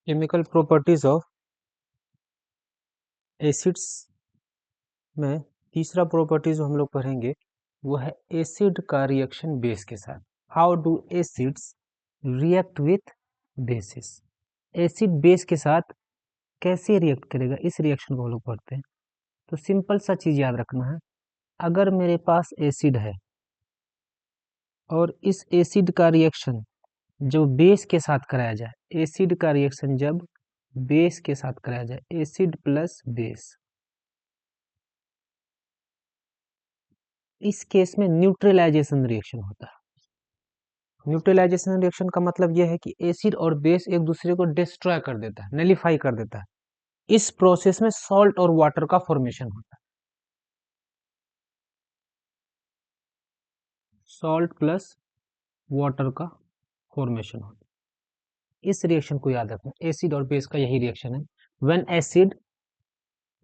Chemical properties of acids में तीसरा property जो हम लोग पढ़ेंगे वो है एसिड का रिएक्शन बेस के साथ। How do acids react with basis. Acid base के साथ कैसे रिएक्ट करेगा, इस रिएक्शन को हम लोग पढ़ते हैं। तो सिंपल सा चीज याद रखना है, अगर मेरे पास एसिड है और इस एसिड का रिएक्शन जब बेस के साथ कराया जाए, एसिड का रिएक्शन जब बेस के साथ कराया जाए, एसिड प्लस बेस, इस केस में न्यूट्रलाइजेशन रिएक्शन होता है। न्यूट्रलाइजेशन रिएक्शन का मतलब यह है कि एसिड और बेस एक दूसरे को डिस्ट्रॉय कर देता है, नलिफाई कर देता है। इस प्रोसेस में सॉल्ट और वाटर का फॉर्मेशन होता है। सॉल्ट प्लस वाटर का फॉर्मेशन होता है। इस रिएक्शन को याद रखना, एसिड और बेस का यही रिएक्शन है। When acid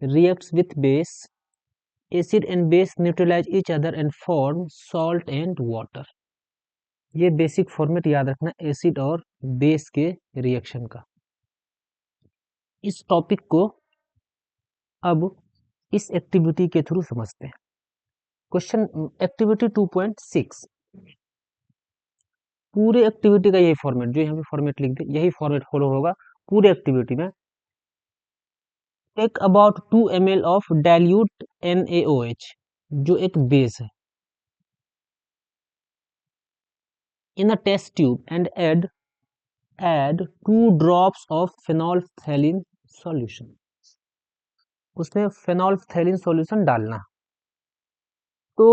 reacts with base, acid and base neutralise each other and form salt and water. ये बेसिक फॉर्मेट याद रखना एसिड और बेस के रिएक्शन का। इस टॉपिक को अब इस एक्टिविटी के थ्रू समझते हैं। क्वेश्चन एक्टिविटी 2.6, पूरे एक्टिविटी का यही फॉर्मेट, जो यहाँ पे फॉर्मेट लिख दे यही फॉर्मेट फॉलो होगा पूरे एक्टिविटी में। Take about 2 ml of dilute NaOH, जो एक बेस है, in a test tube and add 2 drops of phenolphthalein solution। उसमें phenolphthalein solution डालना। तो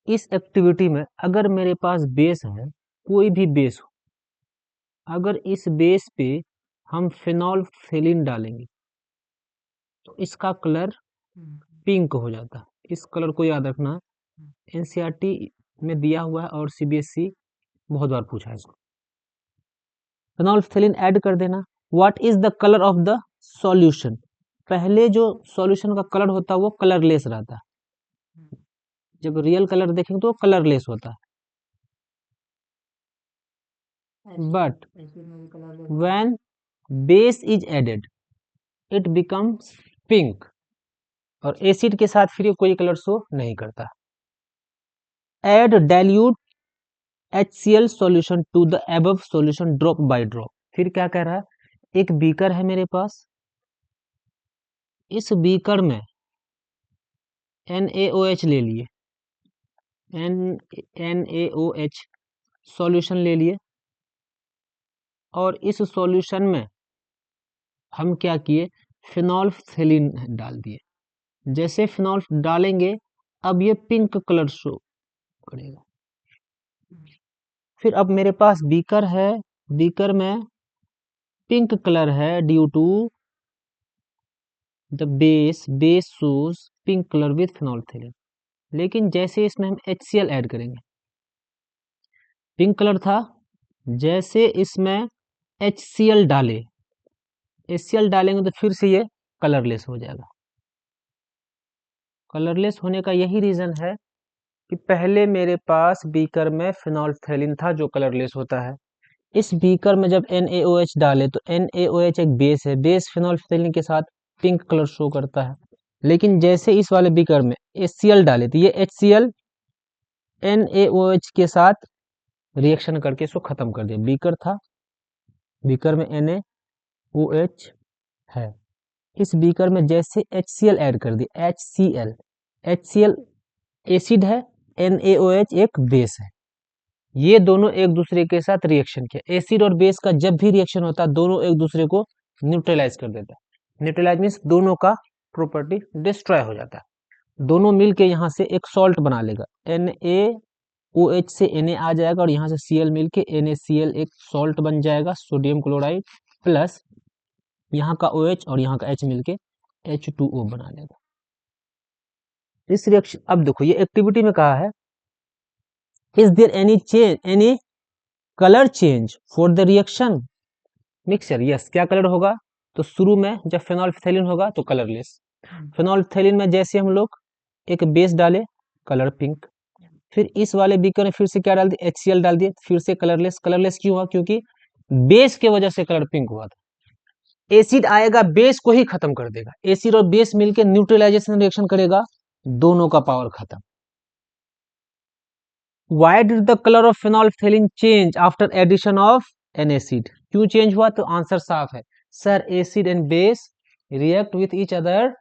इस एक्टिविटी में अगर मेरे पास बेस है, कोई भी बेस हो, अगर इस बेस पे हम phenolphthalein डालेंगे तो इसका कलर पिंक हो जाता है। इस कलर को याद रखना, एनसीईआरटी में दिया हुआ है और सीबीएसई बहुत बार पूछा है इसको। phenolphthalein ऐड कर देना। What is the colour of the solution, पहले जो सॉल्यूशन का कलर होता है वो कलरलेस रहता है, जब रियल कलर देखेंगे तो वो कलरलेस होता है। But when base is added it becomes pink, और एसिड के साथ फिर कोई कलर शो नहीं करता। Add dilute HCl solution to the above solution drop by drop. फिर क्या कह रहा है, एक बीकर है मेरे पास, इस बीकर में NaOH ले लिए, NaOH सॉल्यूशन ले लिए, और इस सॉल्यूशन में हम क्या किए, फिनोल्फथेलिन डाल दिए। जैसे फिनोल डालेंगे अब ये पिंक कलर शो करेगा। फिर अब मेरे पास बीकर है, बीकर में पिंक कलर है due to the base shows pink colour with phenolphthalein. लेकिन जैसे इसमें हम HCl ऐड करेंगे, पिंक कलर था, जैसे इसमें HCl डाले, HCl डालेंगे तो फिर से ये कलरलेस हो जाएगा। कलरलेस होने का यही रीजन है कि पहले मेरे पास बीकर में फिनोल्फथेलिन था जो कलरलेस होता है। इस बीकर में जब NaOH डाले तो NaOH एक बेस है, बेस फिनोल्फथेलिन के साथ पिंक कलर शो करता है। लेकिन जैसे इस वाले बीकर में HCl डाले तो ये HCl NaOH के साथ रिएक्शन करके इसको खत्म कर दिया। बीकर था, बीकर में NaOH है, इस बीकर में जैसे HCl ऐड कर दिया, HCl एसिड है, NaOH एक बेस है, ये दोनों एक दूसरे के साथ रिएक्शन किया। एसिड और बेस का जब भी रिएक्शन होता है दोनों एक दूसरे को न्यूट्रलाइज कर देता है। न्यूट्रलाइज मीन्स दोनों का प्रॉपर्टी डिस्ट्रॉय हो जाता है। दोनों मिलके यहाँ से एक सॉल्ट बना लेगा, NaOH से Na आ जाएगा और यहाँ से Cl मिलके NaCl एक सॉल्ट बन जाएगा, सोडियम क्लोराइड, प्लस यहाँ का OH और यहाँ का H मिलके H2O बना लेगा। इस रिएक्शन, अब देखो ये एक्टिविटी में कहा है, is there any colour change for the reaction mixture. Yes, क्या कलर होगा, तो शुरू में जब फिनोल्फथेलिन होगा तो कलरलेस। फिनोल्फथेलिन में जैसे हम लोग एक बेस डाले, कलर पिंक। फिर इस वाले बीकर में फिर से क्या डाल दिए, HCl डाल दिए, फिर से कलरलेस। कलरलेस क्यों हुआ, क्योंकि बेस के वजह से कलर पिंक हुआ था। एसिड आएगा बेस को ही खत्म कर देगा, एसिड और बेस मिलकर न्यूट्रलाइजेशन रिएक्शन करेगा, दोनों का पावर खत्म। Why did the color of phenolphthalein change after addition of an acid? क्यों चेंज हुआ? तो आंसर साफ है sir, acid and base react with each other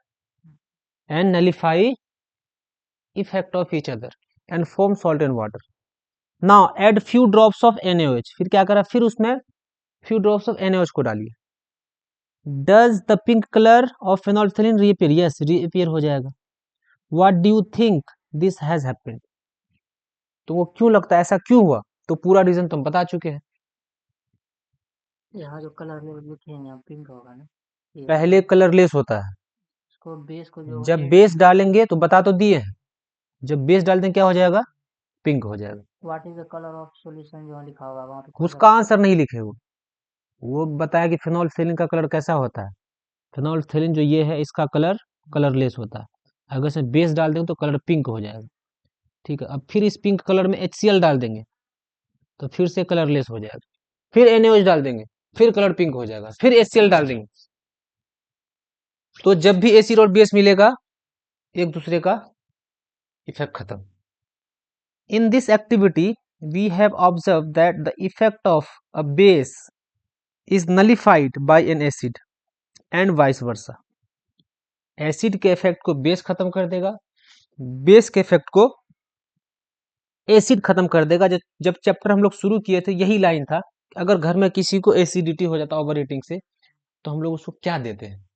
and nullify effect of each other and form salt and water. Now add few drops of NaOH. फिर क्या करा? फिर उसमें few drops of NaOH को डालिए. Does the pink color of phenolphthalein reappear? Yes, reappear हो जाएगा. What do you think this has happened? तो वो क्यों लगता है, ऐसा क्यों हुआ? तो पूरा रीजन तुम बता चुके हैं. यहाँ जो कलर लिखे हैं यहाँ पिंक होगा ना, पहले कलरलेस होता है, इसको बेस को जो जब बेस डालेंगे तो बता तो दिए हैं, जब बेस डाल देंगे क्या हो जाएगा? पिंक हो जाएगा. What is the colour of solution जो लिखा होगा वहाँ पे उसका आंसर नहीं लिखे, वो बताया कि फिनोल्फथालीन का कलर कैसा होता है. फिनोल्फथालीन जो ये है इसका कलर कलरलेस होता है, अगर इसमें बेस डाल देंगे तो कलर पिंक हो जाएगा. ठीक है, अब फिर इस पिंक कलर में HCl डाल देंगे तो फिर से कलरलेस हो जाएगा, फिर NaOH डाल देंगे फिर कलर पिंक हो जाएगा, फिर HCl डाल देंगे, तो जब भी एसिड और बेस मिलेगा एक दूसरे का इफेक्ट खत्म. In this activity, we have observed that the effect of a base is nullified by an acid and vice versa. Acid के इफेक्ट को बेस खत्म कर देगा, बेस के इफेक्ट को एसिड खत्म कर देगा. जब चैप्टर हम लोग शुरू किए थे यही लाइन था, अगर घर में किसी को एसिडिटी हो जाता ओवर ईटिंग से तो हम लोग उसको क्या देते हैं?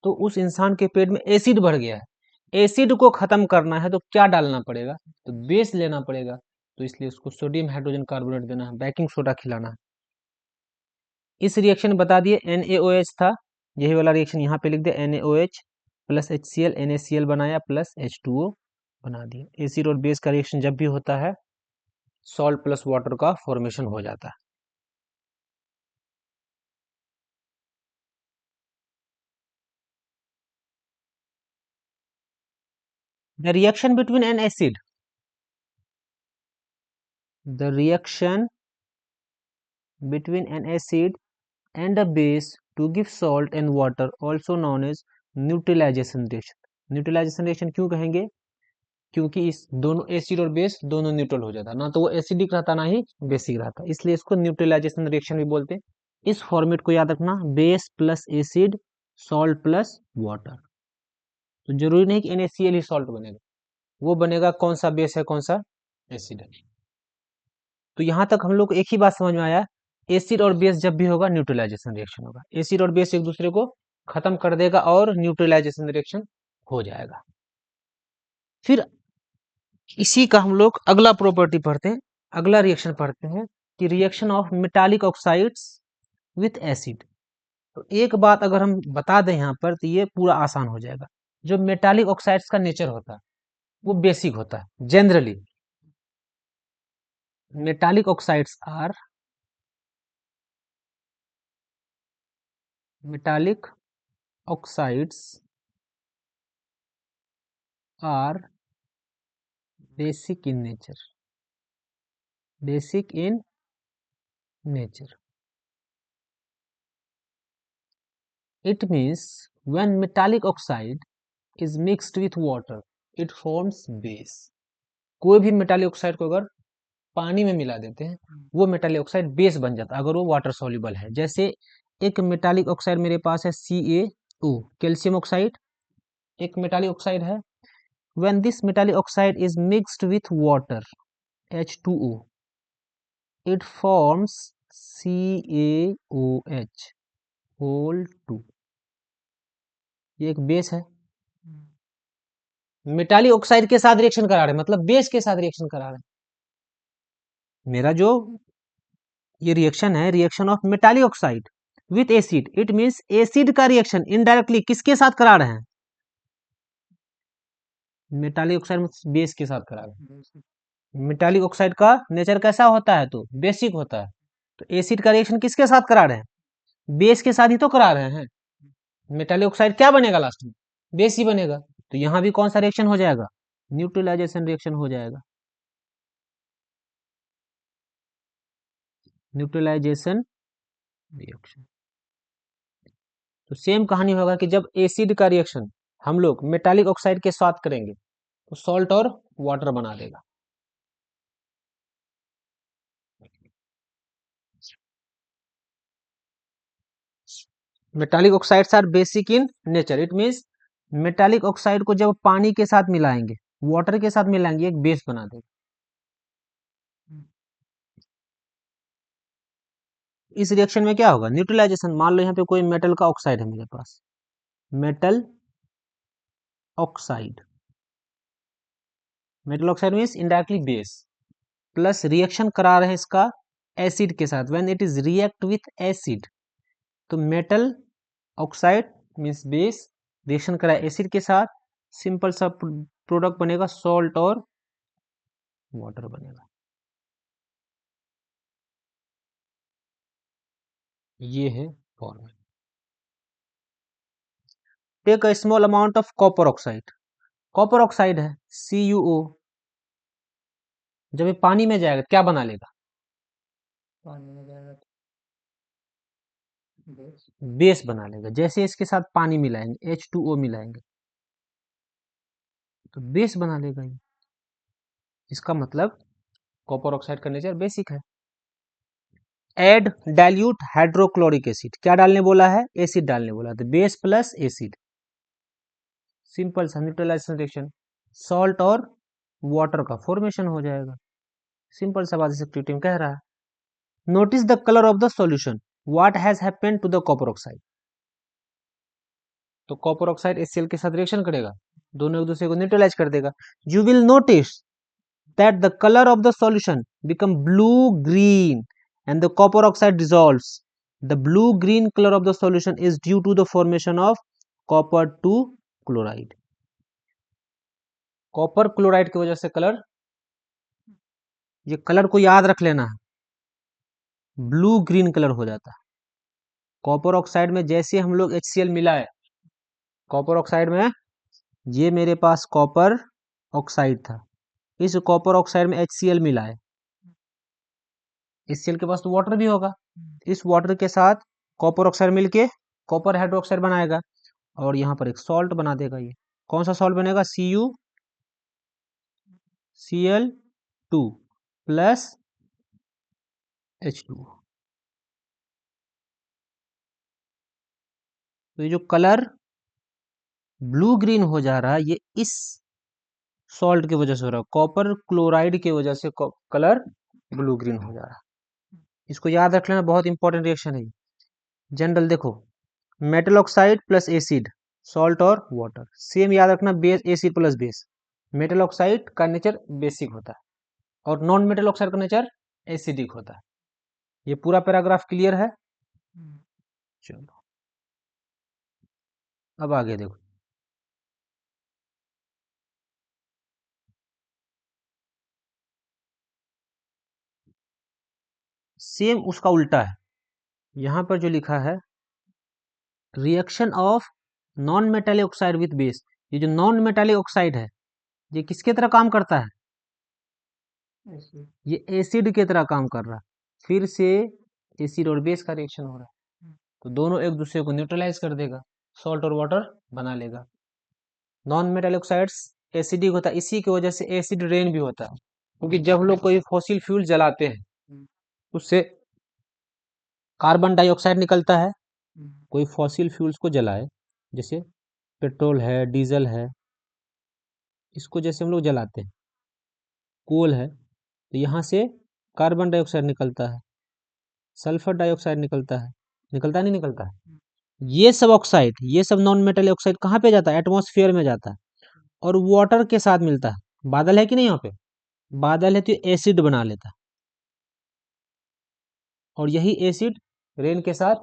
तो उस इंसान के पेट में एसिड बढ़ गया है, एसिड को खत्म करना है तो क्या डालना पड़ेगा? तो बेस लेना पड़ेगा. तो इसलिए उसको सोडियम हाइड्रोजन कार्बोनेट देना है, बेकिंग सोडा खिलाना है. इस रिएक्शन बता दिए NaOH था, यही वाला रिएक्शन यहाँ पे लिख दिया, NaOH प्लस HCl NaCl बनाया प्लस H2O बना दिया. एसिड और बेस का रिएक्शन जब भी होता है सॉल्ट प्लस वाटर का फॉर्मेशन हो जाता है. The reaction between an acid, the reaction between an acid and a base to give salt and water also known as neutralisation reaction. Neutralisation reaction क्यों कहेंगे? क्योंकि इस दोनों एसिड और बेस दोनों न्यूट्रल हो जाता, ना तो वो एसिडिक रहता ना ही बेसिक रहता, इसलिए इसको न्यूट्रलाइजेशन रिएक्शन भी बोलते हैं. इस फॉर्मेट को याद रखना, base plus acid salt plus water. तो जरूरी नहीं कि NaCl ही सॉल्ट बनेगा, वो बनेगा कौन सा बेस है कौन सा एसिड है. तो यहां तक हम लोग को एक ही बात समझ में आया, एसिड और बेस जब भी होगा न्यूट्रलाइजेशन रिएक्शन होगा, एसिड और बेस एक दूसरे को खत्म कर देगा और न्यूट्रलाइजेशन रिएक्शन हो जाएगा. फिर इसी का हम लोग अगला प्रॉपर्टी पढ़ते हैं, अगला रिएक्शन पढ़ते हैं कि reaction of metallic oxides with acid. तो एक बात अगर हम बता दें यहाँ पर तो ये पूरा आसान हो जाएगा. जो मेटालिक ऑक्साइड्स का नेचर होता है वो बेसिक होता है generally. Metallic oxides are metallic oxides are basic in nature, basic in nature. It means when metallic oxide is mixed with water it forms base. कोई भी मेटालिक ऑक्साइड को अगर पानी में मिला देते हैं वो मेटालिक ऑक्साइड बेस बन जाता है अगर वो वाटर सॉल्युबल है. जैसे एक मेटालिक ऑक्साइड मेरे पास है CaO, कैल्शियम ऑक्साइड एक मेटालिक ऑक्साइड है. when this metallic oxide is mixed with water H2O it forms CaOH whole 2. ये एक बेस है, मेटालिक ऑक्साइड के साथ रिएक्शन करा रहे हैं मतलब बेस के साथ रिएक्शन करा रहे हैं. मेरा जो ये रिएक्शन है reaction of metallic oxide with acid, it means acid का रिएक्शन इनडायरेक्टली किसके साथ करा रहे हैं? मेटालिक ऑक्साइड बेस के साथ करा रहे हैं. मेटालिक ऑक्साइड का नेचर कैसा होता है? तो बेसिक होता है. तो एसिड का रिएक्शन किसके साथ करा रहे हैं? बेस के साथ ही तो करा रहे हैं. मेटालिक ऑक्साइड क्या बनेगा लास्ट में? बेस ही बनेगा. तो यहां भी कौन सा रिएक्शन हो जाएगा? न्यूट्रलाइजेशन रिएक्शन हो जाएगा. Neutralisation reaction. तो सेम कहानी होगा कि जब एसिड का रिएक्शन हम लोग मेटालिक ऑक्साइड के साथ करेंगे तो सॉल्ट और वाटर बना देगा। Metallic oxides are basic in nature, it means metallic oxide को जब पानी के साथ मिलाएंगे, वाटर के साथ मिलाएंगे, एक बेस बना देगा। इस रिएक्शन में क्या होगा, न्यूट्रलाइजेशन। मान लो यहाँ पे कोई मेटल का ऑक्साइड है मेरे पास, metal oxide, metal oxide means indirectly base, plus reaction करा रहे हैं इसका एसिड के साथ। When it is react with acid, तो metal oxide means base reaction करा एसिड के साथ, सिंपल सा प्रोडक्ट बनेगा, सॉल्ट और वाटर बनेगा। ये है formula. Take a small amount of copper oxide, copper oxide है CuO, जब ये पानी में जाएगा क्या बना लेगा, पानी में जाएगा तो बेस। बेस बना लेगा। जैसे इसके साथ पानी मिलाएंगे, H2O मिलाएंगे, तो बेस बना लेगा ये। इसका मतलब कॉपर ऑक्साइड का नेचर बेसिक है। एड डाइल्यूट हाइड्रोक्लोरिक एसिड, क्या डालने बोला है, एसिड डालने बोला है, तो बेस प्लस एसिड, सिंपल सा न्यूट्रलाइजेशन रिएक्शन, सॉल्ट और वाटर का फॉर्मेशन हो जाएगा। सिंपल सा बात इसे टीम कह रहा है। Notice the colour of the solution, what has happened to the copper oxide. तो कॉपर ऑक्साइड HCl के साथ रिएक्शन करेगा, दोनों एक दूसरे को न्यूट्रलाइज कर देगा। You will notice that the color of the solution become blue green and the copper oxide dissolves. The blue green color of the solution is due to the formation of copper 2 chloride. Copper chloride की वजह से colour, ये colour को याद रख लेना है, blue green colour हो जाता है। कॉपर ऑक्साइड में जैसे हम लोग HCl मिलाए, कॉपर ऑक्साइड में ये मेरे पास कॉपर ऑक्साइड था, इस कॉपर ऑक्साइड में HCl मिलाए, HCl के पास तो वाटर भी होगा, इस वाटर के साथ कॉपर ऑक्साइड मिलके कॉपर हाइड्रोक्साइड बनाएगा और यहाँ पर एक सॉल्ट बना देगा। ये कौन सा सॉल्ट बनेगा, CuCl2 प्लस H2। तो ये जो कलर ब्लू ग्रीन हो जा रहा है, ये इस सॉल्ट की वजह से हो रहा है, कॉपर क्लोराइड की वजह से कलर ब्लू ग्रीन हो जा रहा है। इसको याद रख लेना, बहुत इंपॉर्टेंट रिएक्शन है। जनरल देखो, metal oxide plus acid, salt और वाटर, सेम याद रखना, base acid plus base. Metal oxide का नेचर बेसिक होता है और नॉन मेटल ऑक्साइड का नेचर एसिडिक होता है। ये पूरा पैराग्राफ क्लियर है। चलो अब आगे देखो, सेम उसका उल्टा है। यहां पर जो लिखा है, reaction of non metallic oxide with base, ये जो नॉन मेटालिक ऑक्साइड है ये किसके तरह काम करता है, एसिड। ये एसिड के तरह काम कर रहा है। फिर से एसिड और बेस का रिएक्शन हो रहा है, तो दोनों एक दूसरे को न्यूट्रलाइज कर देगा, सॉल्ट और वाटर बना लेगा। नॉन मेटालिक ऑक्साइड्स एसिडिक होता है, इसी की वजह से एसिड रेन भी होता है, क्योंकि जब लोग कोई फॉसिल फ्यूल जलाते हैं उससे कार्बन डाइऑक्साइड निकलता है। कोई फॉसिल फ्यूल्स को जलाए, जैसे पेट्रोल है, डीजल है, इसको जैसे हम लोग जलाते हैं, कोल है, तो यहाँ से कार्बन डाइऑक्साइड निकलता है, सल्फर डाइऑक्साइड निकलता है, निकलता नहीं निकलता है। ये सब ऑक्साइड, ये सब नॉन मेटल ऑक्साइड कहाँ पे जाता है, एटमॉस्फेयर में जाता है और वाटर के साथ मिलता है। बादल है कि नहीं यहाँ पे, बादल है तो एसिड बना लेता है और यही एसिड रेन के साथ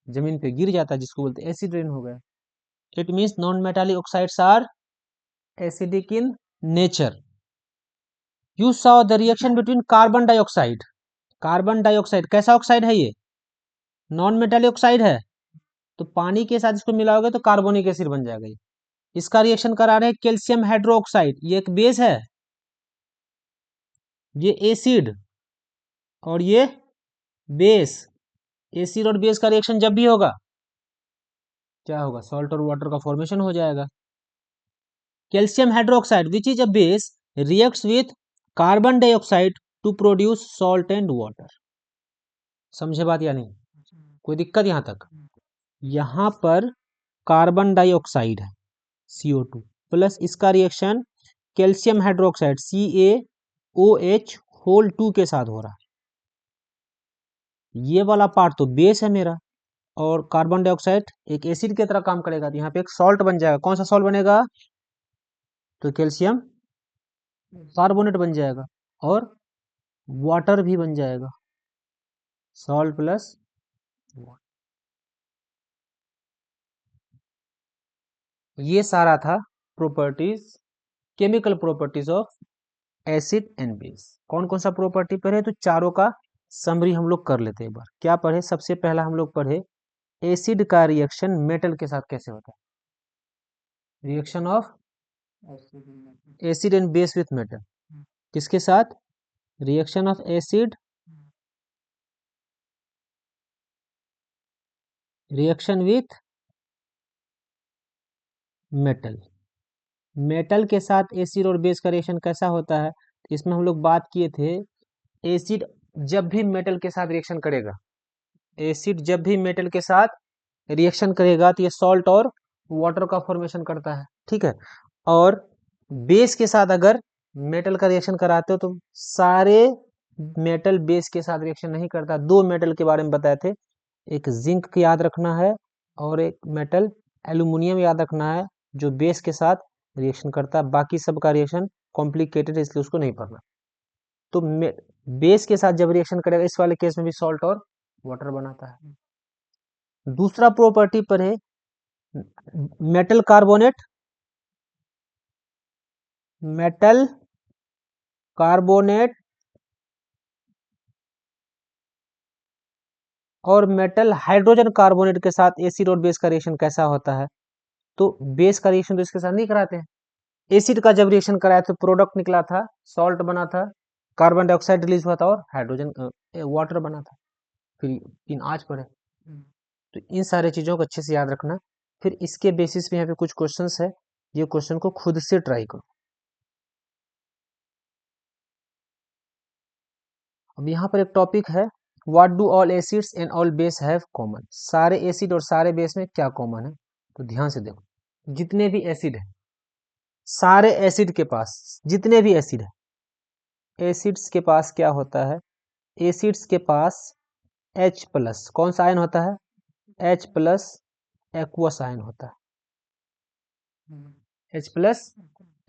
जमीन पे गिर जाता है, जिसको बोलते हैं एसिड रेन हो गया। It means non metallic oxides are acidic in nature. You saw the reaction between carbon dioxide, carbon dioxide कैसा ऑक्साइड है, ये नॉन मेटालिक ऑक्साइड है, तो पानी के साथ इसको मिलाओगे तो कार्बोनिक एसिड बन जाएगा। ये इसका रिएक्शन करा रहे हैं कैल्शियम हाइड्रोक्साइड, ये एक बेस है, ये एसिड और ये बेस। एसिड और बेस का रिएक्शन जब भी होगा क्या होगा, सॉल्ट और वाटर का फॉर्मेशन हो जाएगा। Calcium hydroxide which is a base reacts with carbon dioxide to produce salt and water. समझे बात या नहीं, कोई दिक्कत यहाँ तक? यहाँ पर कार्बन डाइऑक्साइड है CO2 प्लस इसका reaction calcium hydroxide CaOH whole 2 के साथ हो रहा है। ये वाला पार्ट तो बेस है मेरा, और कार्बन डाइऑक्साइड एक एसिड की तरह काम करेगा, तो यहाँ पे एक सॉल्ट बन जाएगा। कौन सा सॉल्ट बनेगा? तो कैल्शियम कार्बोनेट बन जाएगा, और वाटर भी बन जाएगा, सॉल्ट प्लस वाटर। ये सारा था properties, chemical properties of acid and base. कौन कौन सा प्रॉपर्टी पढ़े, तो चारों का समरी हम लोग कर लेते हैं एक बार। क्या पढ़े? सबसे पहला हम लोग पढ़े एसिड का रिएक्शन मेटल के साथ कैसे होता है। Reaction of acid and base with metal, किसके साथ? Reaction of acid reaction with metal. Metal के साथ एसिड और बेस का रिएक्शन कैसा होता है, तो इसमें हम लोग बात किए थे, एसिड जब भी मेटल के साथ रिएक्शन करेगा, एसिड जब भी मेटल के साथ रिएक्शन करेगा तो ये सॉल्ट और वाटर का फॉर्मेशन करता है, ठीक है। और बेस के साथ अगर मेटल का रिएक्शन कराते हो तो सारे मेटल बेस के साथ रिएक्शन नहीं करता। दो मेटल के बारे में बताए थे, एक जिंक याद रखना है और एक मेटल एल्यूमिनियम याद रखना है, जो बेस के साथ रिएक्शन करता है। बाकी सब का रिएक्शन कॉम्प्लिकेटेड है, इसलिए उसको नहीं पढ़ना। तो बेस के साथ जब रिएक्शन करेगा, इस वाले केस में भी सॉल्ट और वाटर बनाता है। दूसरा प्रॉपर्टी पर है मेटल कार्बोनेट, मेटल कार्बोनेट और मेटल हाइड्रोजन कार्बोनेट के साथ एसिड और बेस का रिएक्शन कैसा होता है। तो बेस का रिएक्शन तो इसके साथ नहीं कराते हैं। एसिड का जब रिएक्शन कराया तो प्रोडक्ट निकला था, सॉल्ट बना था, कार्बन डाइऑक्साइड रिलीज हुआ था और हाइड्रोजन वाटर बना था। फिर इन आज पर है, तो इन सारे चीज़ों को अच्छे से याद रखना। फिर इसके बेसिस पे यहाँ पे कुछ क्वेश्चंस है, ये क्वेश्चन को खुद से ट्राई करो। अब यहाँ पर एक टॉपिक है, what do all acids and all base have common. सारे एसिड और सारे बेस में क्या कॉमन है, तो ध्यान से देखो। जितने भी एसिड है, सारे एसिड के पास जितने भी एसिड है, एसिड्स के पास क्या होता है, एसिड्स के पास H प्लस कौन सा आयन होता है, H प्लस एक्वस आयन होता है। H प्लस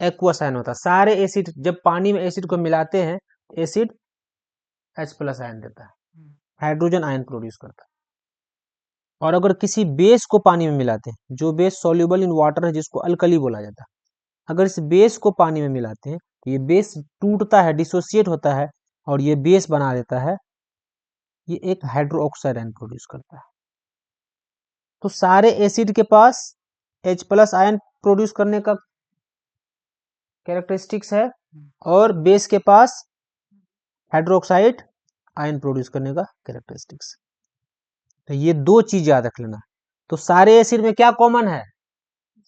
एक्वस आयन होता है। सारे एसिड जब पानी में एसिड को मिलाते हैं, एसिड H प्लस आयन देता है, हाइड्रोजन आयन प्रोड्यूस करता है। और अगर किसी बेस को पानी में मिलाते हैं, जो बेस सॉल्युबल इन वाटर है, जिसको अल्कली बोला जाता है, अगर इस बेस को पानी में मिलाते हैं तो ये बेस टूटता है, डिसोसिएट होता है, और ये बेस बना देता है, ये एक हाइड्रोक्साइड आयन प्रोड्यूस करता है। तो सारे एसिड के पास H प्लस आयन प्रोड्यूस करने का कैरेक्टरिस्टिक्स है, और बेस के पास हाइड्रोक्साइड आयन प्रोड्यूस करने का कैरेक्टरिस्टिक्स। तो ये दो चीज याद रख लेना। तो सारे एसिड में क्या कॉमन है,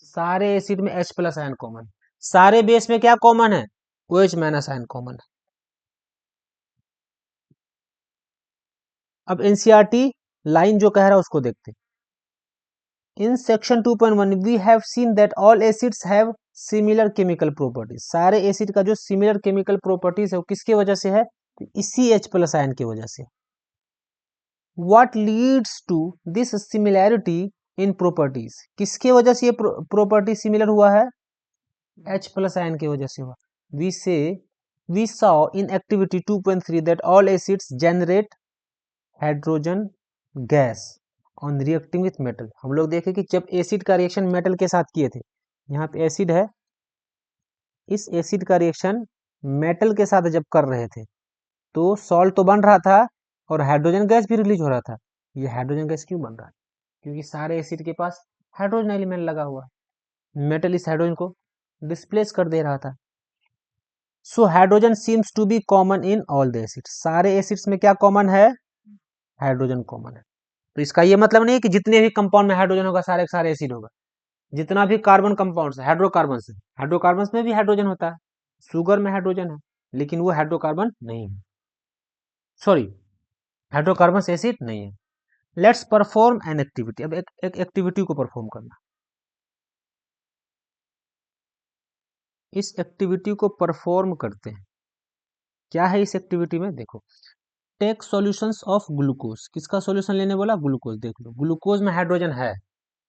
सारे एसिड में H प्लस आयन कॉमन। सारे बेस में क्या कॉमन है, OH माइनस आयन कॉमन है। अब एनसीईआरटी लाइन जो कह रहा है उसको देखते हैं। In section 2.1 we have seen that all acids have similar chemical properties. सारे एसिड का जो सिमिलर केमिकल प्रॉपर्टीज है वो किसके वजह से है, तो इसी H प्लस आयन की वजह से। What leads to this similarity in properties, किसके वजह से ये प्रॉपर्टी सिमिलर हुआ है, H प्लस आयन की वजह से हुआ। We saw in activity 2.3 that all acids generate hydrogen gas on reacting with metal. हम लोग देखे कि जब एसिड का रिएक्शन मेटल के साथ किए थे, यहाँ पे एसिड है, इस एसिड का रिएक्शन मेटल के साथ जब कर रहे थे तो सॉल्ट तो बन रहा था और हाइड्रोजन गैस भी रिलीज हो रहा था। ये हाइड्रोजन गैस क्यों बन रहा है, क्योंकि सारे एसिड के पास हाइड्रोजन एलिमेंट लगा हुआ है, मेटल इस हाइड्रोजन को डिस्प्लेस कर दे रहा था। So hydrogen seems to be common in all the acids. सारे एसिड्स में क्या कॉमन है, हाइड्रोजन कॉमन है। तो इसका ये मतलब नहीं कि जितने भी कंपाउंड में हाइड्रोजन होगा सारे के सारे एसिड होगा। जितना भी कार्बन कंपाउंड्स है, हाइड्रोकार्बन में भी हाइड्रोजन होता है। शुगर में हाइड्रोजन है लेकिन वो हाइड्रोकार्बन नहीं है, सॉरी हाइड्रोकार्बन एसिड नहीं है। Let's perform an activity. अब एक एक्टिविटी को परफॉर्म करना। इस एक्टिविटी को परफॉर्म करते हैं। क्या है इस एक्टिविटी में, देखो। Take solutions of glucose. किसका सॉल्यूशन लेने बोला, ग्लूकोज। देख लो ग्लूकोज में हाइड्रोजन है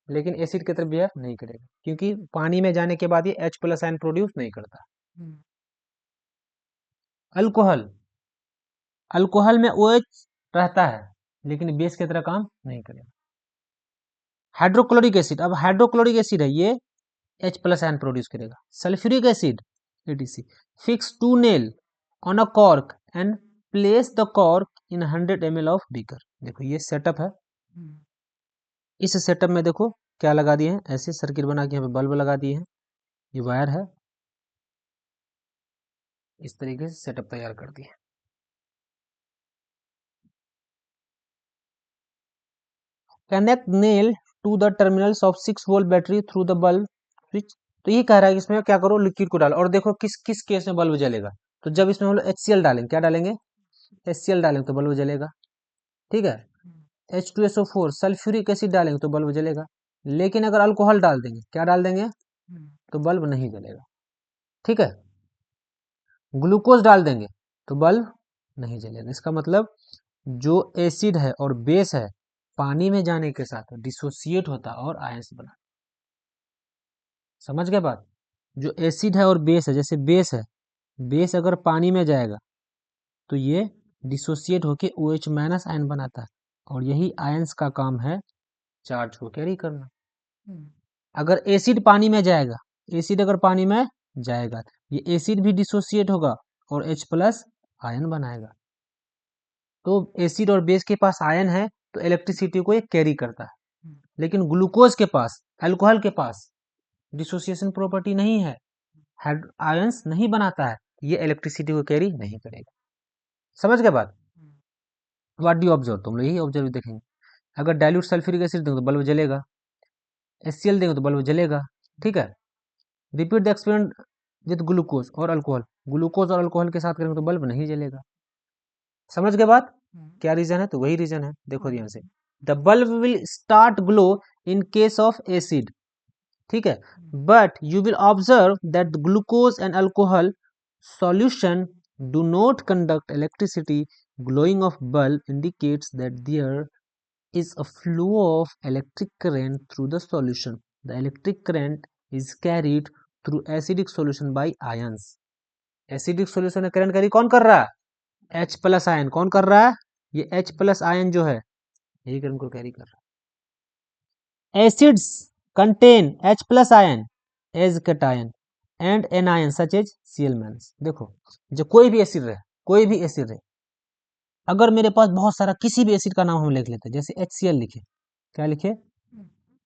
लेकिन एसिड की तरफ बिहेव नहीं करेगा क्योंकि पानी में जाने के बाद ये H+ आयन प्रोड्यूस नहीं करता। अल्कोहल, अल्कोहल में OH रहता है लेकिन बेस की तरह काम नहीं करेगा। हाइड्रोक्लोरिक एसिड, अब हाइड्रोक्लोरिक एसिड है ये H+ आयन प्रोड्यूस करेगा। Sulphuric acid ATC। Fix 2 nail on a cork and place the cork in 100 ml of beaker. देखो ये सेटअप है। इस सेटअप में देखो क्या लगा दिए हैं, ऐसे सर्किट बना के यहाँ पे बल्ब लगा दिए हैं, ये वायर है, इस तरीके से सेटअप तैयार कर दिए। Connect nail to the terminals of 6 volt battery through the bulb switch. तो ये कह रहा है कि इसमें क्या करो, लिक्विड को डालो और देखो किस किस केस में बल्ब जलेगा। तो जब इसमें हम लोग HCl डालेंगे, क्या डालेंगे, HCl डालेंगे तो बल्ब जलेगा, ठीक है। H2SO4 सल्फ्यूरिक एसिड डालेंगे तो बल्ब जलेगा। लेकिन अगर अल्कोहल डाल देंगे, क्या डाल देंगे, तो बल्ब नहीं जलेगा, ठीक है। ग्लूकोज डाल देंगे तो बल्ब नहीं जलेगा। इसका मतलब जो एसिड है और बेस है पानी में जाने के साथ डिसोसिएट होता है और आयंस बना। समझ गए बात। जो एसिड है और बेस है, जैसे बेस है, बेस अगर पानी में जाएगा तो ये डिसोसिएट होके OH- आयन बनाता है और यही आयंस का काम है चार्ज को कैरी करना। अगर एसिड पानी में जाएगा, एसिड अगर पानी में जाएगा ये एसिड भी डिसोसिएट होगा और H+ आयन बनाएगा। तो एसिड और बेस के पास आयन है तो इलेक्ट्रिसिटी को ये कैरी करता है। लेकिन ग्लूकोज के पास, अल्कोहल के पास डिसोसिएशन प्रॉपर्टी नहीं है, आयंस नहीं बनाता है, ये इलेक्ट्रिसिटी को कैरी नहीं करेगा। समझ गए बात। व्हाट डू ऑब्जर्व, तुम लोग यही ऑब्जर्व देखेंगे। अगर डाइल्यूट सल्फ्यूरिक एसिड देंगे तो बल्ब जलेगा, HCl देंगे तो बल्ब जलेगा, ठीक है। Repeat the experiment with glucose और अल्कोहल। ग्लूकोज और अल्कोहल के साथ करेंगे तो बल्ब नहीं जलेगा। समझ गए बात। क्या रीजन है, तो वही रीजन है, देखो ध्यान से। The bulb will start glow in case of acid, ठीक है, but you will observe that glucose and alcohol solution do not conduct electricity. Glowing of bulb indicates that there is a flow of electric current through the solution. The electric current is carried through acidic solution by ions. Acidic solution में current carry कौन कर रहा है, H+ ion. कौन कर रहा है, ये H+ आयन जो है यही करंट को कैरी कर रहा है। Acids contain H+ ion as cation and anion such as Cl-। देखो जो कोई भी एसिड रहे, कोई भी एसिड रहे, अगर मेरे पास बहुत सारा किसी भी एसिड का नाम हम लिख लेते हैं, जैसे HCl लिखे, क्या लिखे,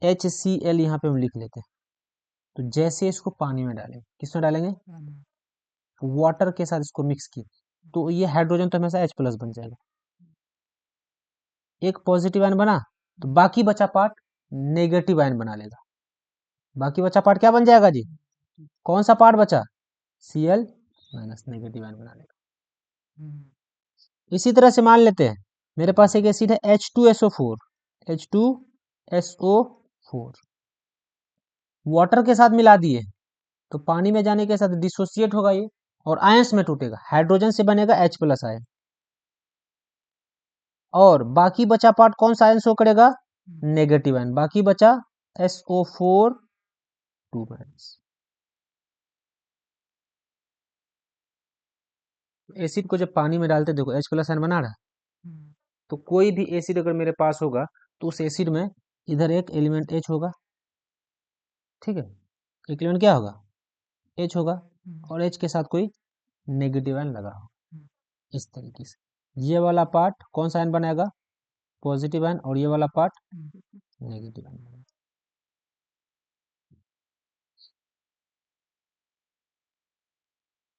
HCl यहाँ पे हम लिख लेते हैं। तो जैसे इसको पानी में डालेंगे, किसमें डालेंगे, वाटर के साथ इसको मिक्स किए तो ये हाइड्रोजन तो हमेशा H+ बन जाएगा। एक पॉजिटिव आयन बना तो बाकी बचा पार्ट नेगेटिव आयन बना लेगा। बाकी बचा पार्ट क्या बन जाएगा जी, कौन सा पार्ट बचा, Cl- नेगेटिव आयन बना लेगा। इसी तरह से मान लेते हैं मेरे पास एक एसिड है H2SO4, H2SO4 वाटर के साथ मिला दिए तो पानी में जाने के साथ डिसोसिएट होगा ये और आयंस में टूटेगा, हाइड्रोजन से बनेगा H+ आयन और बाकी बचा पार्ट कौन सा आयन शो करेगा, नेगेटिव आयन। बाकी बचा SO4 2 एसिड को जब पानी में डालते देखो H+ आयन बना रहा है। तो कोई भी एसिड अगर मेरे पास होगा तो उस एसिड में इधर एक एलिमेंट H होगा, ठीक है, एक एलिमेंट क्या होगा, H होगा और H के साथ कोई नेगेटिव आयन लगा हो, इस तरीके से ये वाला पार्ट कौन सा आयन बनाएगा, पॉजिटिव आयन, और ये वाला पार्ट नेगेटिव आयन बनाएगा।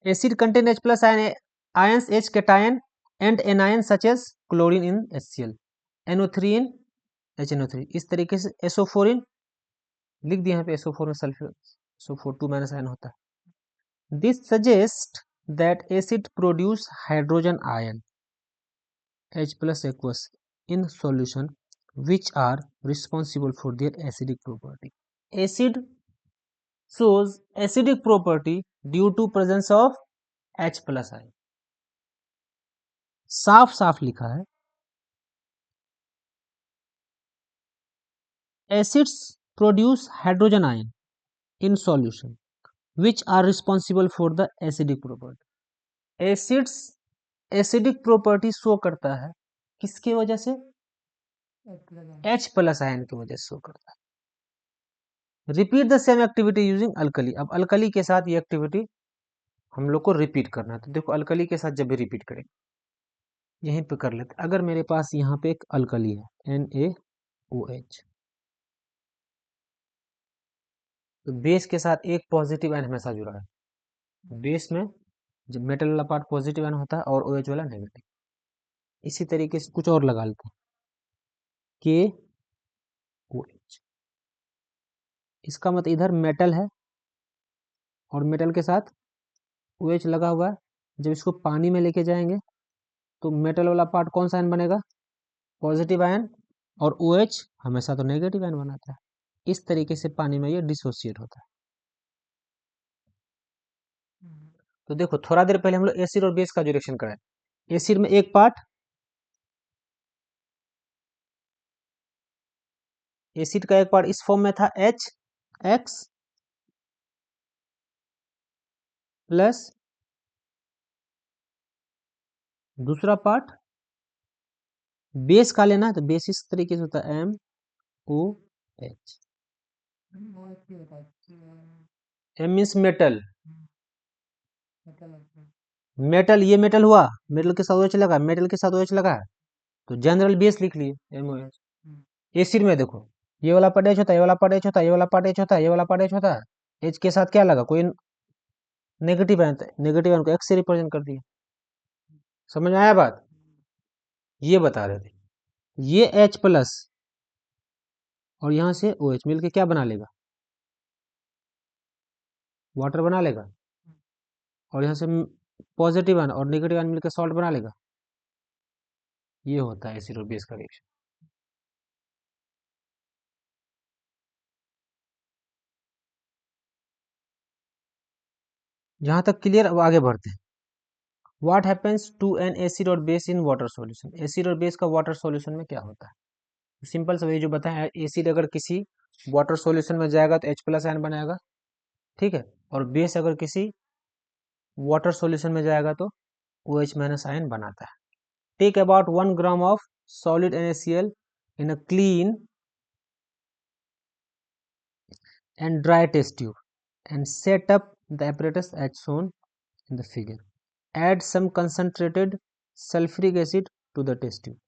Acid contain H+ ion ions H cation and anion such as chlorine in HCl, NO3 in HNO3। इस तरीके से SO4 लिख दिया यहाँ पे, SO4 में सल्फर SO4 2 माइनस आयन होता है। This suggest that acid produce hydrogen ion H plus aqueous in solution which are responsible for their acidic property. Acid shows acidic property due to presence of H plus ion। साफ साफ लिखा है, acids produce hydrogen ion in solution which are responsible for the acidic property। acids acidic property show करता है किसके वजह से? H plus ion की वजह से शो करता है। Repeat the same activity using alkali. अब अल्कली के साथ ये एक्टिविटी हम लोग को रिपीट करना है। तो देखो अल्कली के साथ जब भी रिपीट करें, यहीं पे कर लेते। अगर मेरे पास यहाँ पे एक अल्कली है NaOH, तो बेस के साथ एक पॉजिटिव आयन हमेशा जुड़ा है। बेस में जब मेटल वाला पार्ट पॉजिटिव आयन होता है और OH वाला नेगेटिव। इसी तरीके से कुछ और लगा लेते हैं, KOH। इसका मतलब इधर मेटल है और मेटल के साथ OH लगा हुआ है। जब इसको पानी में लेके जाएंगे तो मेटल वाला पार्ट कौन सा आयन बनेगा? पॉजिटिव आयन, और OH हमेशा तो नेगेटिव आयन बनाता है। इस तरीके से पानी में ये डिसोसिएट होता है। तो देखो थोड़ा देर पहले हम लोग एसिड और बेस का जो रिएक्शन कराए, एसिड में एक पार्ट, एसिड का एक पार्ट इस फॉर्म में था HX प्लस दूसरा पार्ट बेस का लेना है, तो बेस इस तरीके से होता है MOH। M means metal, metal ये मेटल हुआ, मेटल के साथ OH लगा, मेटल के साथ OH लगा, तो जनरल बेस लिख लिए MOH। एसिड में देखो ये वाला पार्ट H होता है, ये वाला पार्ट H होता है, ये वाला पार्ट H होता है, ये वाला पार्ट H होता है। H के साथ क्या लगा? कोई नेगेटिव आयन, नेगेटिव आयन को X से रिप्रेजेंट कर दिया। समझ में आया बात? ये बता रहे थे, ये H प्लस और यहां से OH मिलके क्या बना लेगा? वाटर बना लेगा। और यहाँ से पॉजिटिव आयन और नेगेटिव आयन मिलकर सॉल्ट बना लेगा। ये होता है एसिड और बेस का रिएक्शन। जहां तक क्लियर, अब आगे बढ़ते हैं। What happens to an acid और base in water solution. Acid और बेस का वाटर सॉल्यूशन में क्या होता है? सिंपल सा वही जो बताया, एसिड अगर किसी वाटर सॉल्यूशन में जाएगा तो H प्लस आयन बनाएगा, ठीक है, और बेस अगर किसी वाटर सॉल्यूशन में जाएगा तो OH माइनस आयन बनाता है। Take about 1 gram of solid NaCl in a clean and dry test tube and set up the apparatus as shown in the figure. Add some concentrated sulfuric acid to the test tube.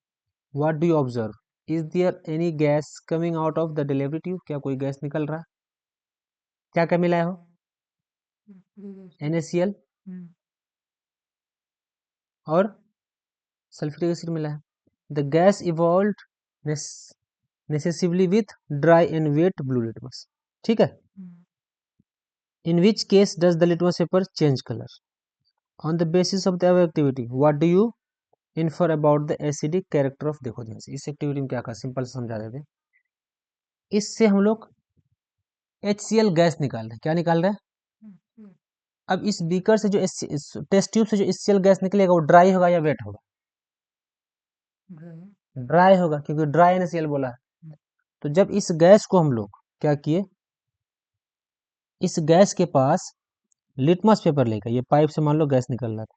What do you observe? Is there any gas coming out of the delivery tube? क्या कोई gas निकल रहा है? क्या क्या मिलाया हो? NaCl और सल्फ्यूरिक एसिड मिला है। The gas evolved necessively with dry and wet blue litmus. ठीक है? In which case does the litmus paper change color? On the basis of the above activity, what do you infer about the acidic character of? देखो ध्यान से, इस activity में क्या कहा, simple समझा देते हैं। इससे हम लोग HCl गैस निकाल रहे हैं। क्या निकाल रहे हैं? अब इस बीकर से जो टेस्ट ट्यूब से जो HCl गैस निकलेगा वो ड्राई होगा या वेट होगा? ड्राई होगा, क्योंकि ड्राई NaCl बोला है। तो जब इस गैस को हम लोग क्या किए, इस गैस के पास लिटमस पेपर लेकर, ये पाइप से मान लो गैस निकल रहा था,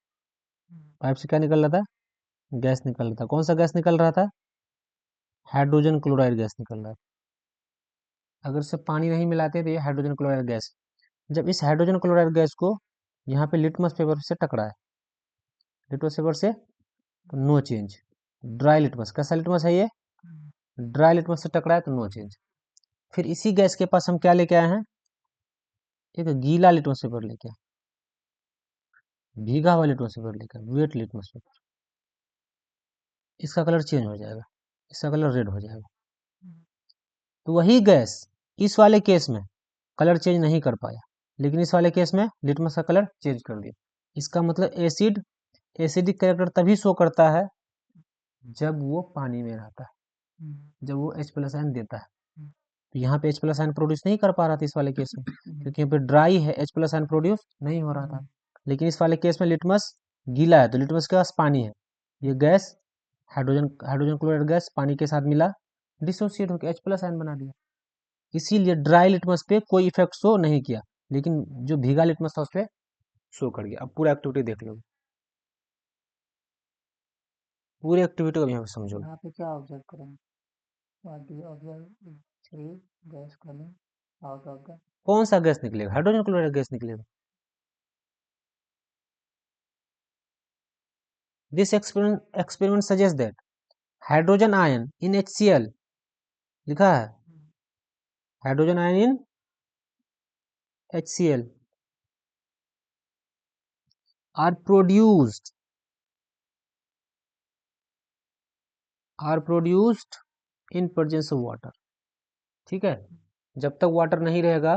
पाइप से क्या निकल रहा था? गैस निकल रहा था। कौन सा गैस निकल रहा था? हाइड्रोजन क्लोराइड गैस निकल रहा था। अगर से पानी नहीं मिलाते तो ये हाइड्रोजन क्लोराइड गैस। जब इस हाइड्रोजन क्लोराइड गैस को यहाँ पे लिटमस पेपर से टकराए, लिटमस पेपर से, तो नो चेंज। ड्राई लिटमस, कैसा लिटमस है ये? ड्राई लिटमस से टकराए तो नो चेंज। फिर इसी गैस के पास हम क्या लेके आए हैं? एक गीला लिटमस पेपर लेके आए, भीगा हुआ लिटमस पेपर लेके आए, वेट लिटमस पेपर। इसका कलर चेंज हो जाएगा, इसका कलर रेड हो जाएगा। तो वही गैस इस वाले केस में कलर चेंज नहीं कर पाया, लेकिन इस वाले केस में लिटमस का कलर चेंज कर दिया। इसका मतलब एसिडिक कैरेक्टर तभी शो करता है जब वो पानी में रहता है, जब वो H+ आयन देता है। तो यहाँ पे H+ आयन प्रोड्यूस नहीं कर पा रहा था इस वाले केस में, क्योंकि यहाँ पे ड्राई है, H+ आयन प्रोड्यूस नहीं हो रहा था। लेकिन इस वाले केस में लिटमस गीला है, तो लिटमस के पास पानी है, ये गैस हाइड्रोजन क्लोराइड गैस पानी के साथ मिला, डिसोसिएट होकर H+ आयन बना दिया। इसीलिए ड्राई लिटमस पे कोई इफेक्ट शो नहीं किया, लेकिन जो भीगा लिटमस था उस पर शो कर गया। अब पूरा एक्टिविटी देख लो, पूरी एक्टिविटी को यहाँ पे समझो। यहाँ पे क्या ऑब्जर्व करेंगे? What do you observe? 3 gas coming out of the कौन सा गैस निकलेगा? हाइड्रोजन क्लोराइड गैस निकलेगा। This experiment suggest that hydrogen ion in HCl, लिखा है hydrogen ion in HCl are produced in presence of water। ठीक है, जब तक वाटर नहीं रहेगा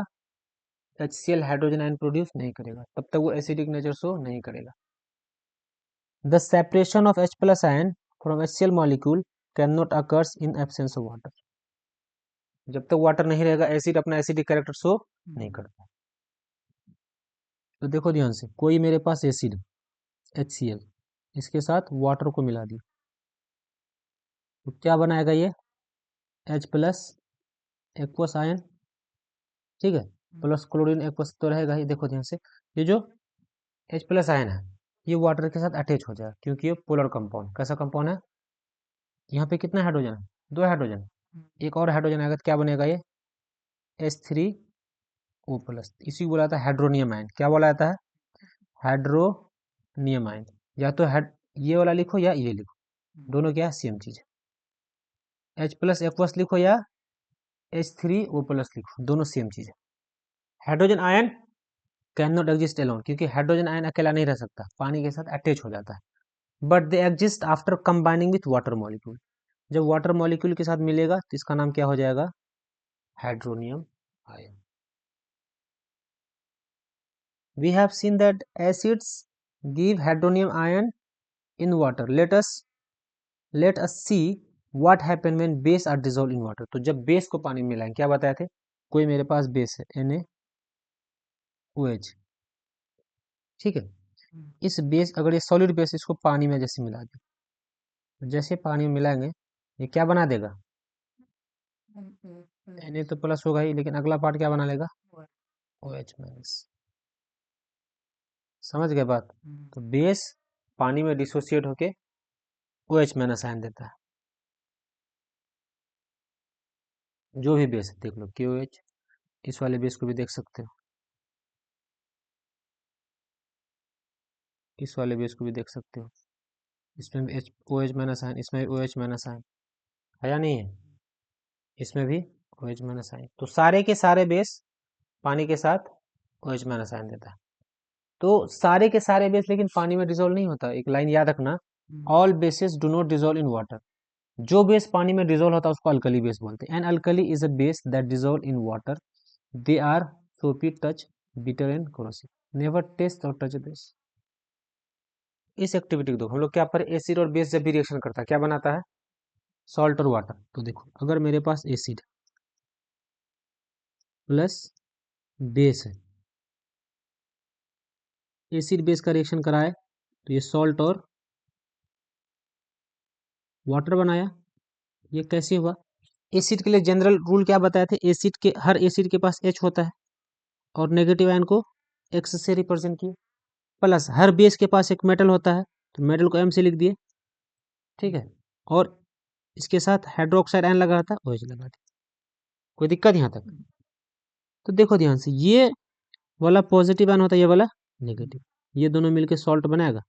HCl हाइड्रोजन आयन प्रोड्यूस नहीं करेगा, तब तक वो एसिडिक नेचर शो नहीं करेगा। The separation of H+ ion from HCl molecule can not occurs in absence of water. जब तक वाटर नहीं रहेगा एसिड अपना एसिडिक कैरेक्टर शो नहीं करता। तो देखो ध्यान से, कोई मेरे पास एसिड HCl, इसके साथ वाटर को मिला दिया, तो क्या बनाएगा ये H+ एक्वस आयन, ठीक है, प्लस क्लोरीन एक्वस तो रहेगा ही। देखो ध्यान से, ये जो H+ आयन है ये वाटर के साथ अटैच हो जाएगा, क्योंकि ये पोलर कंपाउंड, कैसा कंपाउंड है? यहाँ पे कितना हाइड्रोजन है? 2 हाइड्रोजन, एक और हाइड्रोजन आएगा तो क्या बनेगा ये H3O+। इसी को बोला जाता है हाइड्रोनियम आयन। क्या बोला जाता है? Hydronium ion. या तो ये वाला लिखो या ये लिखो, दोनों क्या सेम चीज है। H+ एक्वस लिखो या H3O+ लिखो, दोनों सेम चीज है। Hydrogen ion can not exist alone, क्योंकि हाइड्रोजन आयन अकेला नहीं रह सकता, पानी के साथ अटैच हो जाता है। But they exist after combining with water molecule. जब वाटर मॉलिक्यूल के साथ मिलेगा तो इसका नाम क्या हो जाएगा? Hydronium ion. We have seen that acids give hydronium ion in water. Let us see what happen when base are dissolved in water। तो जब बेस को पानी में मिलाएं, क्या बताए थे? कोई मेरे पास बेस है NaOH, ठीक है, इस बेस, अगर ये सॉलिड बेस, इसको पानी में जैसे मिला दे, तो जैसे पानी में मिलाएंगे ये क्या बना देगा? Na तो प्लस होगा ही, लेकिन अगला पार्ट क्या बना लेगा? OH-। समझ गए बात? तो बेस पानी में डिसोसिएट होके OH- आयन देता है। जो भी बेस है देख लो, KOH, इस वाले बेस को भी देख सकते हो, इस वाले बेस को भी देख सकते हो, इसमें भी OH- आयन, इसमें भी OH- आयन है या नहीं है? इसमें भी OH- आयन। तो सारे के सारे बेस पानी के साथ OH- आयन देता है। तो सारे के सारे बेस लेकिन पानी में डिजोल्व नहीं होता। एक लाइन याद रखना, all basis do not dissolve in water. जो बेस पानी में डिजोल्व होता है उसको अल्कली बेस बोलते हैं। An alkali is a base that dissolve in water, they are soapy, touch, bitter and corrosive. Never taste or touch base. इस activity को देखो, हम लोग क्या पर एसिड और बेस जब भी रिएक्शन करता है क्या बनाता है? सॉल्ट और वाटर। तो देखो, अगर मेरे पास एसिड प्लस बेस है, एसिड बेस का रिएक्शन कराए तो ये सॉल्ट और वाटर बनाया। ये कैसे हुआ? एसिड के लिए जनरल रूल क्या बताए थे? एसिड के, हर एसिड के पास H होता है और नेगेटिव आयन को X से रिप्रेजेंट किए, प्लस हर बेस के पास एक मेटल होता है तो मेटल को M से लिख दिए, ठीक है, और इसके साथ हाइड्रोक्साइड आयन लगा था, OH लगा दिया। कोई दिक्कत यहाँ तक? तो देखो ध्यान से, ये वाला पॉजिटिव आयन होता है, ये वाला नेगेटिव, ये दोनों मिलकर सॉल्ट बनाएगा,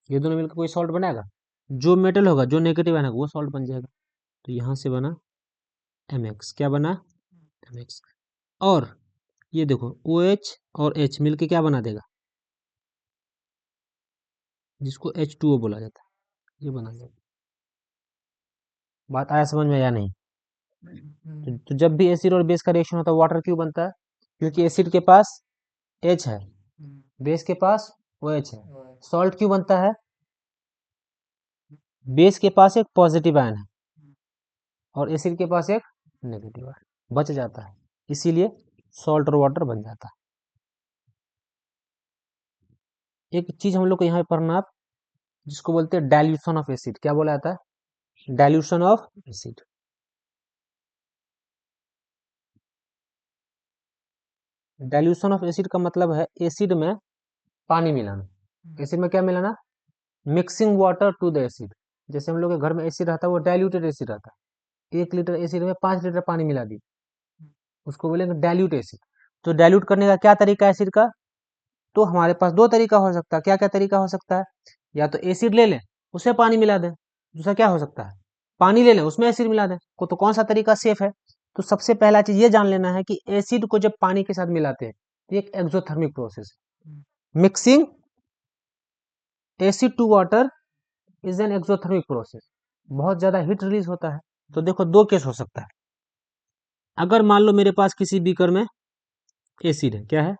ये दोनों मिलकर कोई सॉल्ट बनाएगा। जो मेटल होगा, जो नेगेटिव आयन होगा वो सॉल्ट बन जाएगा। तो यहाँ से बना MX। क्या बना? MX। और ये देखो OH और H मिलके क्या बना देगा? जिसको H2O बोला जाता है, ये बना देगा। बात आया समझ में या नहीं? तो जब भी एसिड और बेस का रिएक्शन होता है वाटर क्यों बनता है? क्योंकि एसिड के पास H है, बेस के पास OH है। सॉल्ट क्यों बनता है? बेस के पास एक पॉजिटिव आयन है और एसिड के पास एक नेगेटिव आयन, बच जाता है, इसीलिए सॉल्ट और वाटर बन जाता है। एक चीज हम लोग को यहाँ पे पढ़ना है, जिसको बोलते हैं डाइल्यूशन ऑफ एसिड। क्या बोला जाता है? Dilution of acid. Dilution of acid का मतलब है एसिड में पानी मिलाना। एसिड में क्या मिलाना? Mixing water to the acid. जैसे हम लोग के घर में एसिड रहता है वो डाइल्यूटेड एसिड रहता है। 1 लीटर एसिड में 5 लीटर पानी मिला दी, उसको बोलेंगे डाइल्यूट एसिड। तो डाइल्यूट करने का क्या तरीका है एसिड का? तो हमारे पास दो तरीका हो सकता है। क्या क्या तरीका हो सकता है? या तो एसिड ले लें, उसे पानी मिला दें। दूसरा क्या हो सकता है? पानी ले लें, उसमें एसिड मिला दें। तो कौन सा तरीका सेफ है? तो सबसे पहला चीज ये जान लेना है कि एसिड को जब पानी के साथ मिलाते हैं तो एक एक्सोथर्मिक प्रोसेस है। Mixing acid to water is an exothermic process. बहुत ज्यादा हीट रिलीज होता है। तो देखो दो केस हो सकता है। अगर मान लो मेरे पास किसी बीकर में एसिड है, क्या है?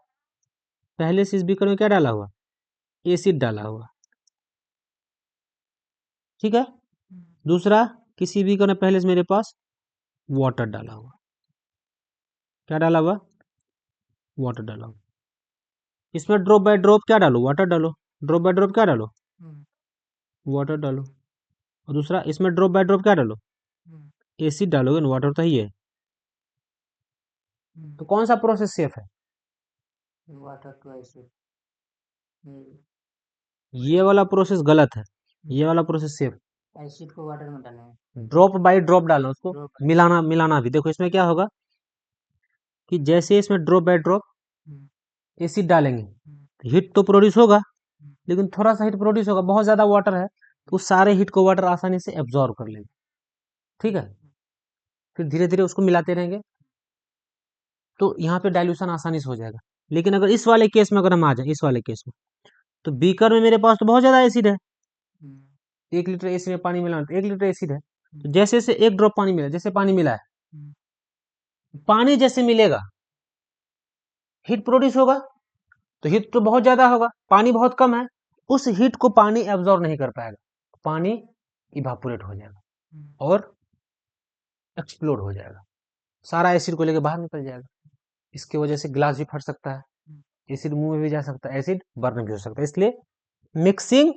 पहले से इस बीकर में क्या डाला हुआ? एसिड डाला हुआ, ठीक है। दूसरा, किसी बीकर में पहले से मेरे पास वाटर डाला हुआ। क्या डाला हुआ? वाटर डाला हुआ। इसमें ड्रॉप बाय ड्रॉप क्या डालो? वाटर डालो। ड्रॉप बाय ड्रॉप क्या डालो? वाटर डालो। और दूसरा, इसमें ड्रॉप बाय ड्रॉप क्या डालो? एसिड डालोगे ना, वाटर तो ही है। तो कौन सा प्रोसेस सेफ है? Water to acid. ये वाला प्रोसेस गलत है, ये वाला प्रोसेस सेफ। एसिड को वाटर में डालना है। ड्रॉप बाय ड्रॉप डालो, उसको मिलाना मिलाना भी। देखो इसमें क्या होगा कि जैसे इसमें ड्रॉप बाय ड्रॉप एसिड डालेंगे तो हीट तो प्रोड्यूस होगा, लेकिन थोड़ा सा हीट प्रोड्यूस होगा। बहुत ज्यादा वाटर है तो उस सारे हीट को वाटर आसानी से एब्जॉर्ब कर लेगा, ठीक है। फिर धीरे धीरे उसको मिलाते रहेंगे तो यहाँ पे डाइल्यूशन आसानी से हो जाएगा। लेकिन अगर इस वाले केस में अगर हम आ जाए, इस वाले केस में, तो बीकर में मेरे पास तो बहुत ज्यादा एसिड है। 1 लीटर एसिड में पानी मिलाना तो 1 लीटर एसिड है। तो जैसे से एक ड्रॉप पानी मिला, जैसे पानी मिला है, पानी जैसे मिलेगा हीट प्रोड्यूस होगा। तो हीट तो बहुत ज्यादा होगा, पानी बहुत कम है, उस हीट को पानी एब्जॉर्ब नहीं कर पाएगा, पानी इवापोरेट हो जाएगा और एक्सप्लोड हो जाएगा, सारा एसिड को लेकर बाहर निकल जाएगा। इसकी वजह से ग्लास भी फट सकता है, एसिड मुंह में भी जा सकता है, एसिड बर्न भी हो सकता है। इसलिए mixing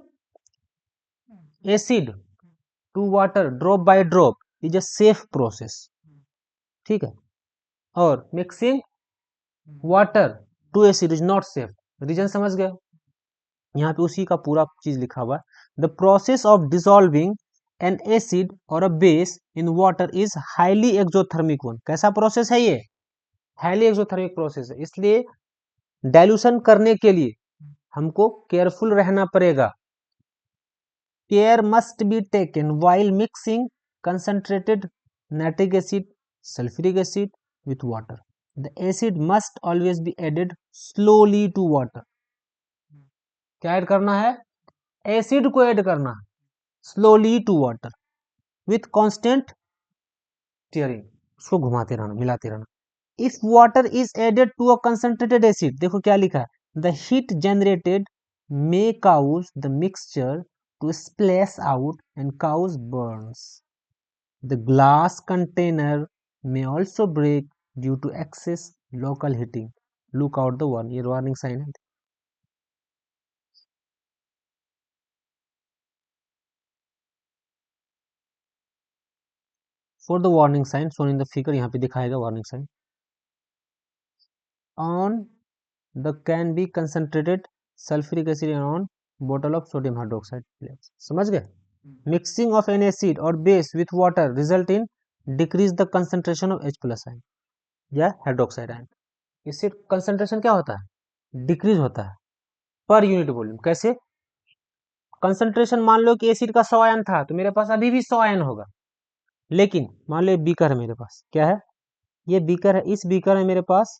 acid to water drop by drop is a safe process, ठीक है। और mixing water to acid is not safe. Reason समझ गए? यहाँ पे उसी का पूरा चीज लिखा हुआ है। The process of dissolving an acid or a base in water is highly exothermic one. कैसा प्रोसेस है ये? हाईली एक्सोथर्मिक प्रोसेस है। इसलिए डाइल्यूशन करने के लिए हमको केयरफुल रहना पड़ेगा। Care must be taken while mixing concentrated nitric acid, sulfuric acid with water. The acid must always be added slowly to water. क्या ऐड करना है? एसिड को ऐड करना है slowly to water with constant stirring, उसको घुमाते रहना, मिलाते रहना। If water is added to a concentrated acid, देखो क्या लिखा है, the heat generated may cause the mixture to splash out and cause burns. The glass container may also break due to excess local heating. Look out the warning, ये warning sign है। For the warning sign shown in the figure, यहाँ पे दिखाएगा warning sign. On the can be concentrated sulfuric acid and on bottle of sodium hydroxide. समझ गए? Mixing of an acid or base with water result in decrease the concentration of H plus ion या hydroxide ion. इससे concentration क्या होता है? Decrease होता है per unit volume. कैसे? कंसंट्रेशन मान लो कि एसिड का 100 आयन था तो मेरे पास अभी भी 100 आयन होगा, लेकिन मान लो बीकर है मेरे पास, क्या है? ये बीकर है, इस बीकर में मेरे पास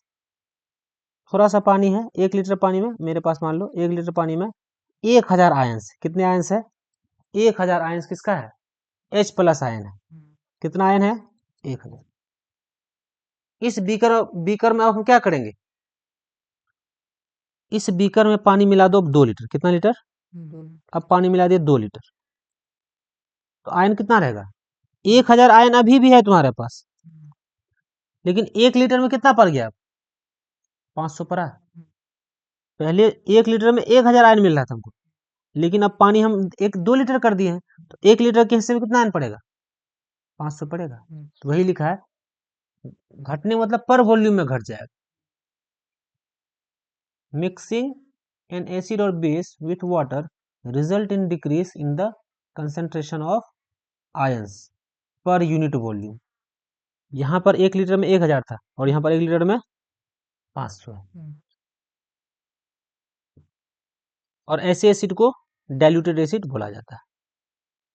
थोड़ा सा पानी है। 1 लीटर पानी में मेरे पास मान लो 1 लीटर पानी में 1000 आयंस। कितने आयंस है? 1000 आयंस किसका है? H प्लस आयन है। कितना आयन है? 1000। इस बीकर में अब हम क्या करेंगे, इस बीकर में पानी मिला दो 2 लीटर, कितना लीटर, 2 अब पानी मिला दिए 2 लीटर, तो आयन कितना रहेगा, 1000 आयन अभी भी है तुम्हारे पास, लेकिन 1 लीटर में कितना पड़ गया, 500 पड़ा। पहले 1 लीटर में 1000 आयन मिल रहा था हमको, लेकिन अब पानी हम 2 लीटर कर दिए हैं, तो 1 लीटर के हिस्से में कितना आयन पड़ेगा, 500 पड़ेगा। तो वही लिखा है, घटने मतलब पर वॉल्यूम में घट जाएगा। मिक्सिंग एन एसिड और base with water result in decrease in the concentration of ions per unit volume. यहाँ पर 1 लीटर में 1000 था और यहाँ पर 1 लीटर में 500 है। और ऐसे एसिड को डाइल्यूटेड एसिड बोला जाता है।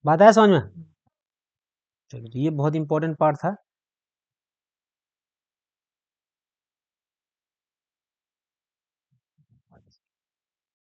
बात आया समझ में? चलिए, ये बहुत इंपॉर्टेंट पार्ट था।